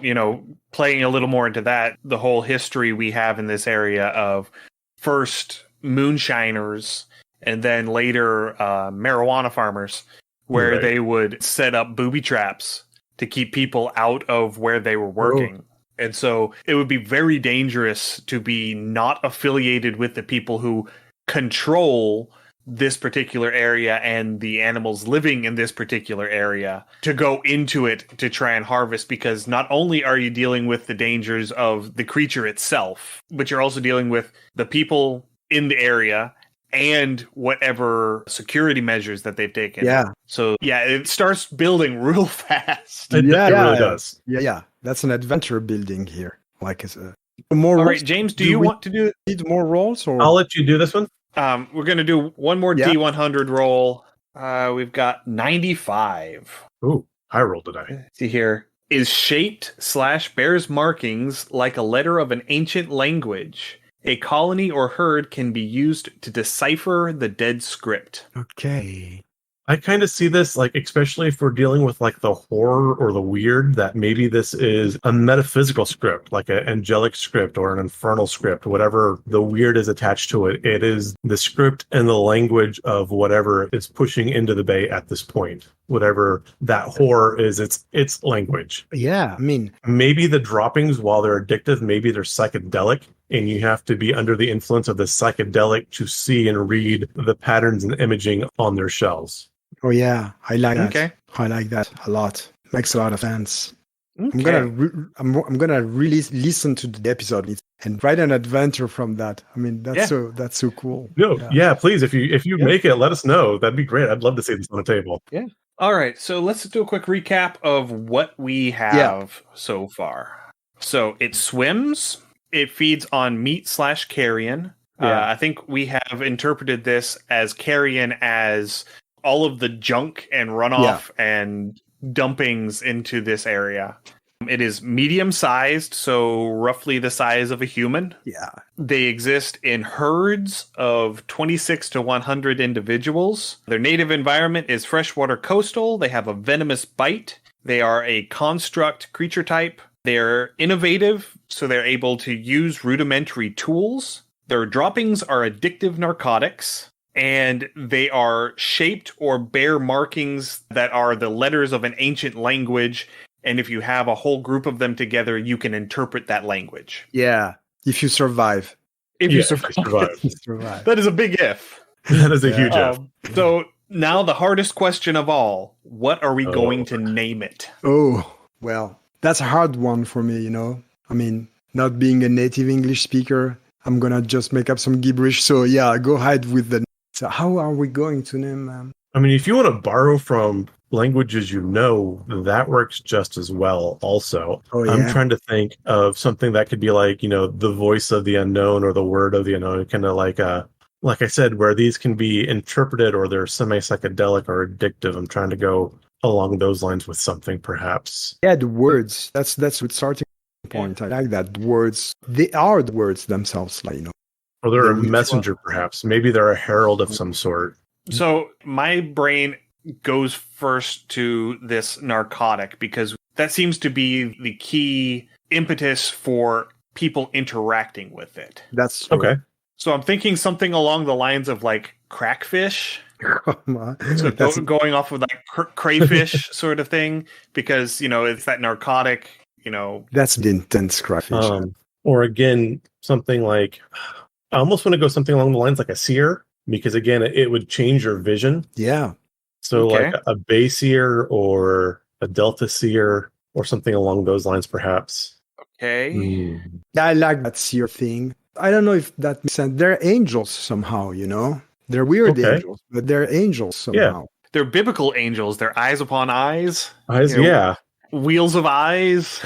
playing a little more into that, the whole history we have in this area of first moonshiners and then later marijuana farmers, where they would set up booby traps to keep people out of where they were working. And so it would be very dangerous to be not affiliated with the people who control this particular area and the animals living in this particular area, to go into it to try and harvest, because not only are you dealing with the dangers of the creature itself, but you're also dealing with the people in the area and whatever security measures that they've taken. Yeah. So yeah, it starts building real fast. It really does. Yeah. That's an adventure building here. Like more. All roles? right, James, do you want to do? Need more rolls or? I'll let you do this one. We're gonna do one more D100 roll. We've got 95. Ooh, high roll today. See here. Is shaped / bears markings like a letter of an ancient language. A colony or herd can be used to decipher the dead script. Okay. I kind of see this, like, especially if we're dealing with like the horror or the weird, that maybe this is a metaphysical script, like an angelic script or an infernal script, whatever the weird is attached to it. It is the script and the language of whatever is pushing into the bay at this point. Whatever that horror is, its language. Yeah, I mean, maybe the droppings, while they're addictive, maybe they're psychedelic, and you have to be under the influence of the psychedelic to see and read the patterns and imaging on their shells. Oh yeah, I like that. Okay. I like that a lot. Makes a lot of sense. Okay. I'm gonna really listen to the episode and write an adventure from that. I mean, that's so cool. No, yeah, please, if you make it, let us know. That'd be great. I'd love to see this on the table. Yeah. All right, so let's do a quick recap of what we have so far. So it swims. It feeds on meat / carrion. I think we have interpreted this as carrion as all of the junk and runoff and dumpings into this area. It is medium-sized, so roughly the size of a human. Yeah. They exist in herds of 26 to 100 individuals. Their native environment is freshwater coastal. They have a venomous bite. They are a construct creature type. They're innovative, so they're able to use rudimentary tools. Their droppings are addictive narcotics. And they are shaped or bear markings that are the letters of an ancient language. And if you have a whole group of them together, you can interpret that language. Yeah. If you survive. If you survive. That is a big if. That is a huge if. So now the hardest question of all. What are we going to name it? Oh, well, that's a hard one for me, you know. I mean, not being a native English speaker, I'm going to just make up some gibberish. So yeah, go ahead with the... So how are we going to name them? I mean, if you want to borrow from languages you know, that works just as well also. Oh, yeah. I'm trying to think of something that could be like, you know, the voice of the unknown or the word of the unknown, kind of like I said, where these can be interpreted or they're semi-psychedelic or addictive. I'm trying to go along those lines with something perhaps. Yeah, the words. That's the starting point. I like that. The words. They are the words themselves, like, you know. Or they're a messenger, perhaps. Maybe they're a herald of some sort. So my brain goes first to this narcotic because that seems to be the key impetus for people interacting with it. That's true. Okay. So I'm thinking something along the lines of like crackfish. So going off of like crayfish sort of thing, because, you know, it's that narcotic, you know. That's the intense crayfish. Or again, something like... I almost want to go something along the lines like a seer, because again, it would change your vision. Yeah. So like a bay seer or a delta seer or something along those lines, perhaps. Okay. Yeah, I like that seer thing. I don't know if that makes sense. They're angels somehow, you know? They're weird angels, but they're angels somehow. Yeah. They're biblical angels. They're eyes upon eyes. Eyes, you know, yeah. Wheels of eyes.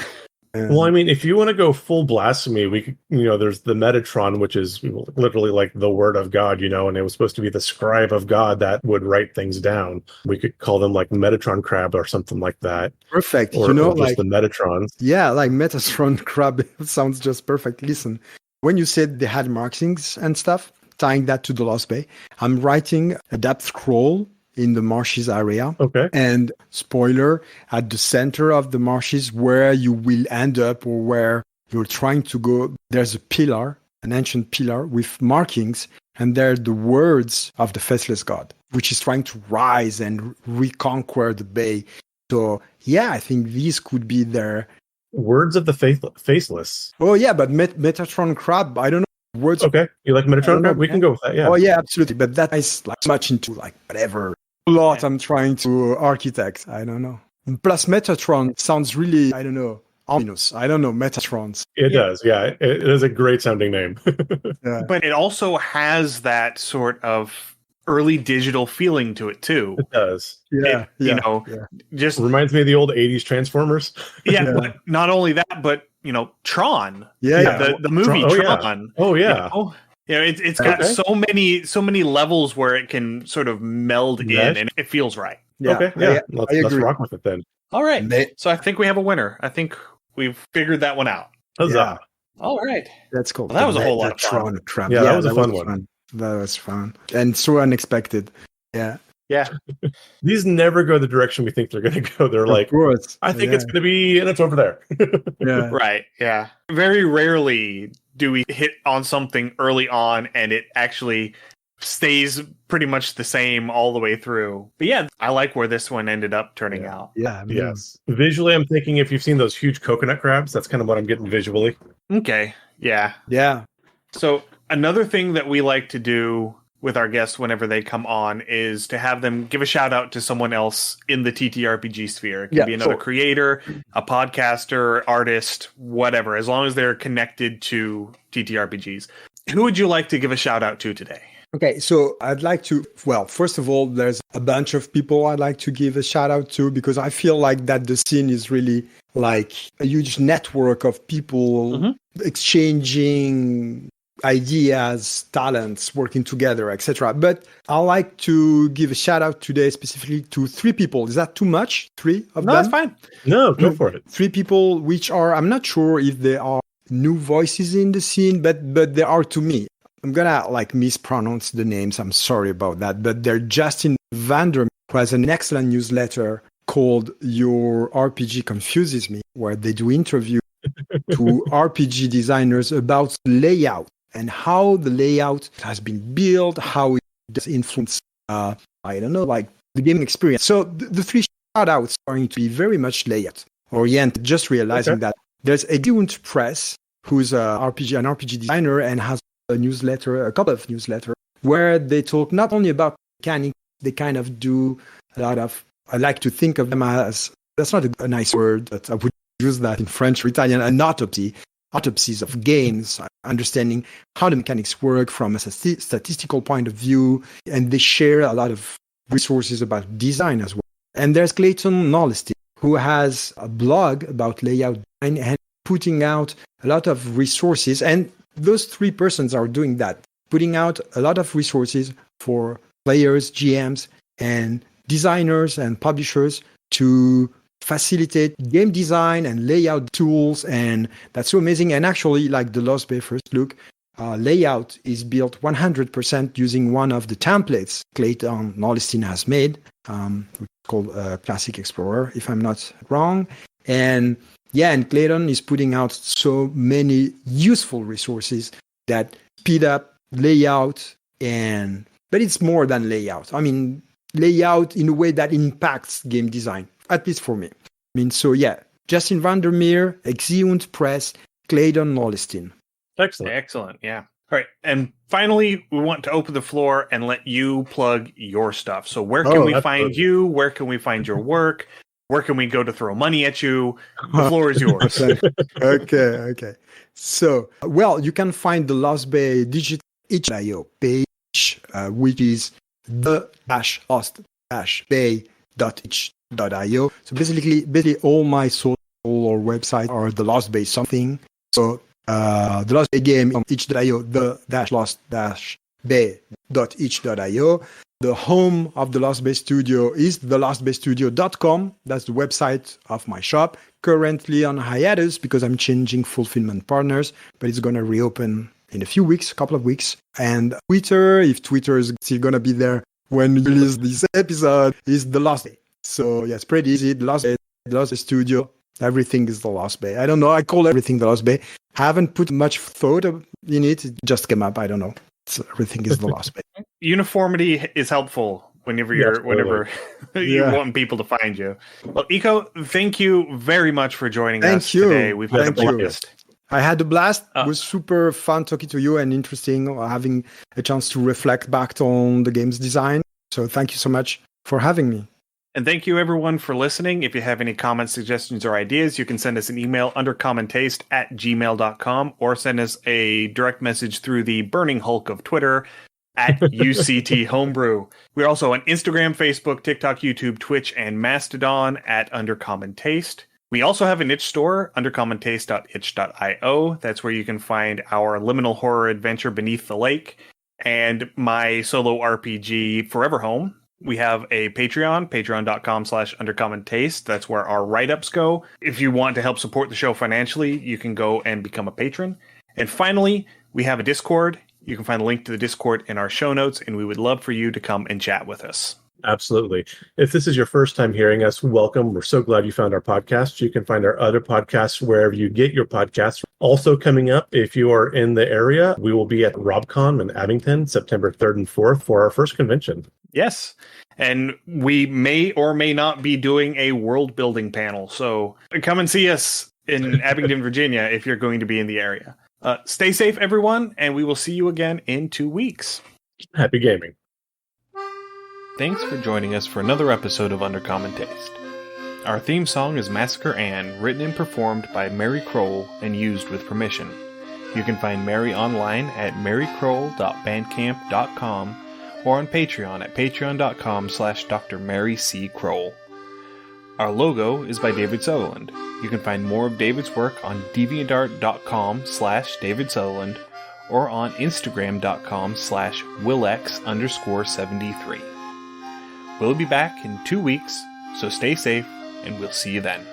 Well, I mean, if you want to go full blasphemy, we could, you know, there's the Metatron, which is literally like the word of God, you know, and it was supposed to be the scribe of God that would write things down. We could call them like Metatron crab or something like that. Perfect. Or, you know, or just like the Metatrons. Yeah, like Metatron crab sounds just perfect. Listen, when you said they had markings and stuff, tying that to the Lost Bay, I'm writing a depth scroll in the marshes area. Okay. And spoiler, at the center of the marshes where you will end up or where you're trying to go, there's a pillar, an ancient pillar with markings, and they're the words of the faithless god, which is trying to rise and reconquer the bay. So yeah, I think these could be their... Words of the faceless. Oh yeah, but Metatron crab, I don't know. Words. Okay, you like Metatron crab? We can go with that, yeah. Oh yeah, absolutely. But that is like much into like whatever plot I'm trying to architect. I don't know. Plus Metatron sounds really, I don't know, ominous. I don't know, Metatrons. It does, yeah. It is a great sounding name. Yeah. But it also has that sort of early digital feeling to it too. It does. Yeah, You yeah, know, yeah. just Reminds me of the old 80s Transformers. yeah, Yeah. but not only that, but Tron. Yeah, yeah. The movie Oh, yeah. Tron. Oh, yeah. It's got Okay. so many levels where it can sort of meld in Mesh. and it feels right. Yeah, Okay, yeah. I Let's agree. rock with it then. All right. They- So I think we have a winner. I think we've figured that one out. Huzzah. All right. That's cool. Well, that was a whole lot of fun. Tron. Yeah, that was a fun one. That was fun. And so unexpected. Yeah. Yeah. These never go the direction we think they're going to go. They're like, of course. I think it's going to be, and it's over there. Yeah. Right. Yeah. Very rarely do we hit on something early on and it actually stays pretty much the same all the way through. But yeah, I like where this one ended up turning out. Yeah. Yes. Visually, I'm thinking if you've seen those huge coconut crabs, that's kind of what I'm getting visually. Okay. Yeah. Yeah. So another thing that we like to do with our guests whenever they come on is to have them give a shout out to someone else in the TTRPG sphere. It can be another creator, a podcaster, artist, whatever, as long as they're connected to TTRPGs. Who would you like to give a shout out to today? Okay, so I'd like to, well, first of all, there's a bunch of people I'd like to give a shout out to because I feel like that the scene is really like a huge network of people exchanging ideas, talents, working together, etc. But I like to give a shout out today specifically to 3 people. Is that too much? 3 of them? No, that's fine. No, go for it. 3 people, which are, I'm not sure if they are new voices in the scene, but they are to me. I'm gonna mispronounce the names. I'm sorry about that. But they're Justin Vandermeer, who has an excellent newsletter called Your RPG Confuses Me, where they do interviews to RPG designers about layout and how the layout has been built, how it does influence, the gaming experience. So the 3 shout-outs are going to be very much layout oriented, just realizing that there's Exeunt Press, who's an RPG designer and has a couple of newsletters, where they talk not only about mechanics, they kind of do a lot of, I like to think of them as, that's not a nice word, but I would use that in French or Italian, an autopsies of games, understanding how the mechanics work from a statistical point of view, and they share a lot of resources about design as well. And there's Clayton Nolesty, who has a blog about layout design and putting out a lot of resources, and those 3 persons are doing that, putting out a lot of resources for players, GMs, and designers and publishers to facilitate game design and layout tools. And that's so amazing. And actually, like the Lost Bay First Look, layout is built 100% using one of the templates Clayton Nolesty has made, which is called Classic Explorer, if I'm not wrong. And Clayton is putting out so many useful resources that speed up layout, but it's more than layout. I mean, layout in a way that impacts game design, at least for me. Justin Vandermeer, Exeunt Press, Clayton Nolesty. Excellent. Yeah. All right. And finally, we want to open the floor and let you plug your stuff. So where can we find you? Where can we find your work? Where can we go to throw money at you? The floor is yours. Okay. So, you can find the Lost Bay digital itch.io page, which is the-lost-bay.itch.io. So basically all my social or website are the Lost Bay something. So the Lost Bay game on itch.io, the-lost-bay.itch.io. The home of the Lost Bay Studio is thelostbaystudio.com. That's the website of my shop. Currently on hiatus because I'm changing fulfillment partners, but it's going to reopen in a couple of weeks. And Twitter, if Twitter is still going to be there when we release this episode, is The Lost Bay. So it's pretty easy. The Lost Bay Studio, everything is The Lost Bay. I don't know. I call everything The Lost Bay. Haven't put much thought in it. It just came up. I don't know. So everything is The Lost Bay. Uniformity is helpful whenever you want people to find you. Well, Iko, thank you very much for joining us today. We've had a blast. I had a blast. It was super fun talking to you and interesting having a chance to reflect back on the game's design. So thank you so much for having me. And thank you everyone for listening. If you have any comments, suggestions, or ideas, you can send us an email undercommontaste@gmail.com or send us a direct message through the burning hulk of Twitter at UCT Homebrew. We're also on Instagram, Facebook, TikTok, YouTube, Twitch, and Mastodon at Undercommon Taste. We also have an itch store, undercommontaste.itch.io. That's where you can find our liminal horror adventure Beneath the Lake and my solo RPG Forever Home. We have a Patreon, patreon.com/undercommontaste. That's where our write-ups go. If you want to help support the show financially, you can go and become a patron. And finally, we have a Discord. You can find a link to the Discord in our show notes, and we would love for you to come and chat with us. Absolutely. If this is your first time hearing us, welcome. We're so glad you found our podcast. You can find our other podcasts wherever you get your podcasts. Also coming up, if you are in the area, we will be at RobCon in Abington, September 3rd and 4th for our first convention. Yes. And we may or may not be doing a world building panel. So come and see us in Abington, Virginia, if you're going to be in the area. Stay safe, everyone, and we will see you again in 2 weeks. Happy gaming. Thanks for joining us for another episode of Undercommon Taste. Our theme song is Massacre Anne, written and performed by Mary Kroll and used with permission. You can find Mary online at marykroll.bandcamp.com or on Patreon at patreon.com/Dr. Mary C. Kroll. Our logo is by David Sutherland. You can find more of David's work on deviantart.com/David Sutherland or on instagram.com/Willex_73. We'll be back in 2 weeks, so stay safe, and we'll see you then.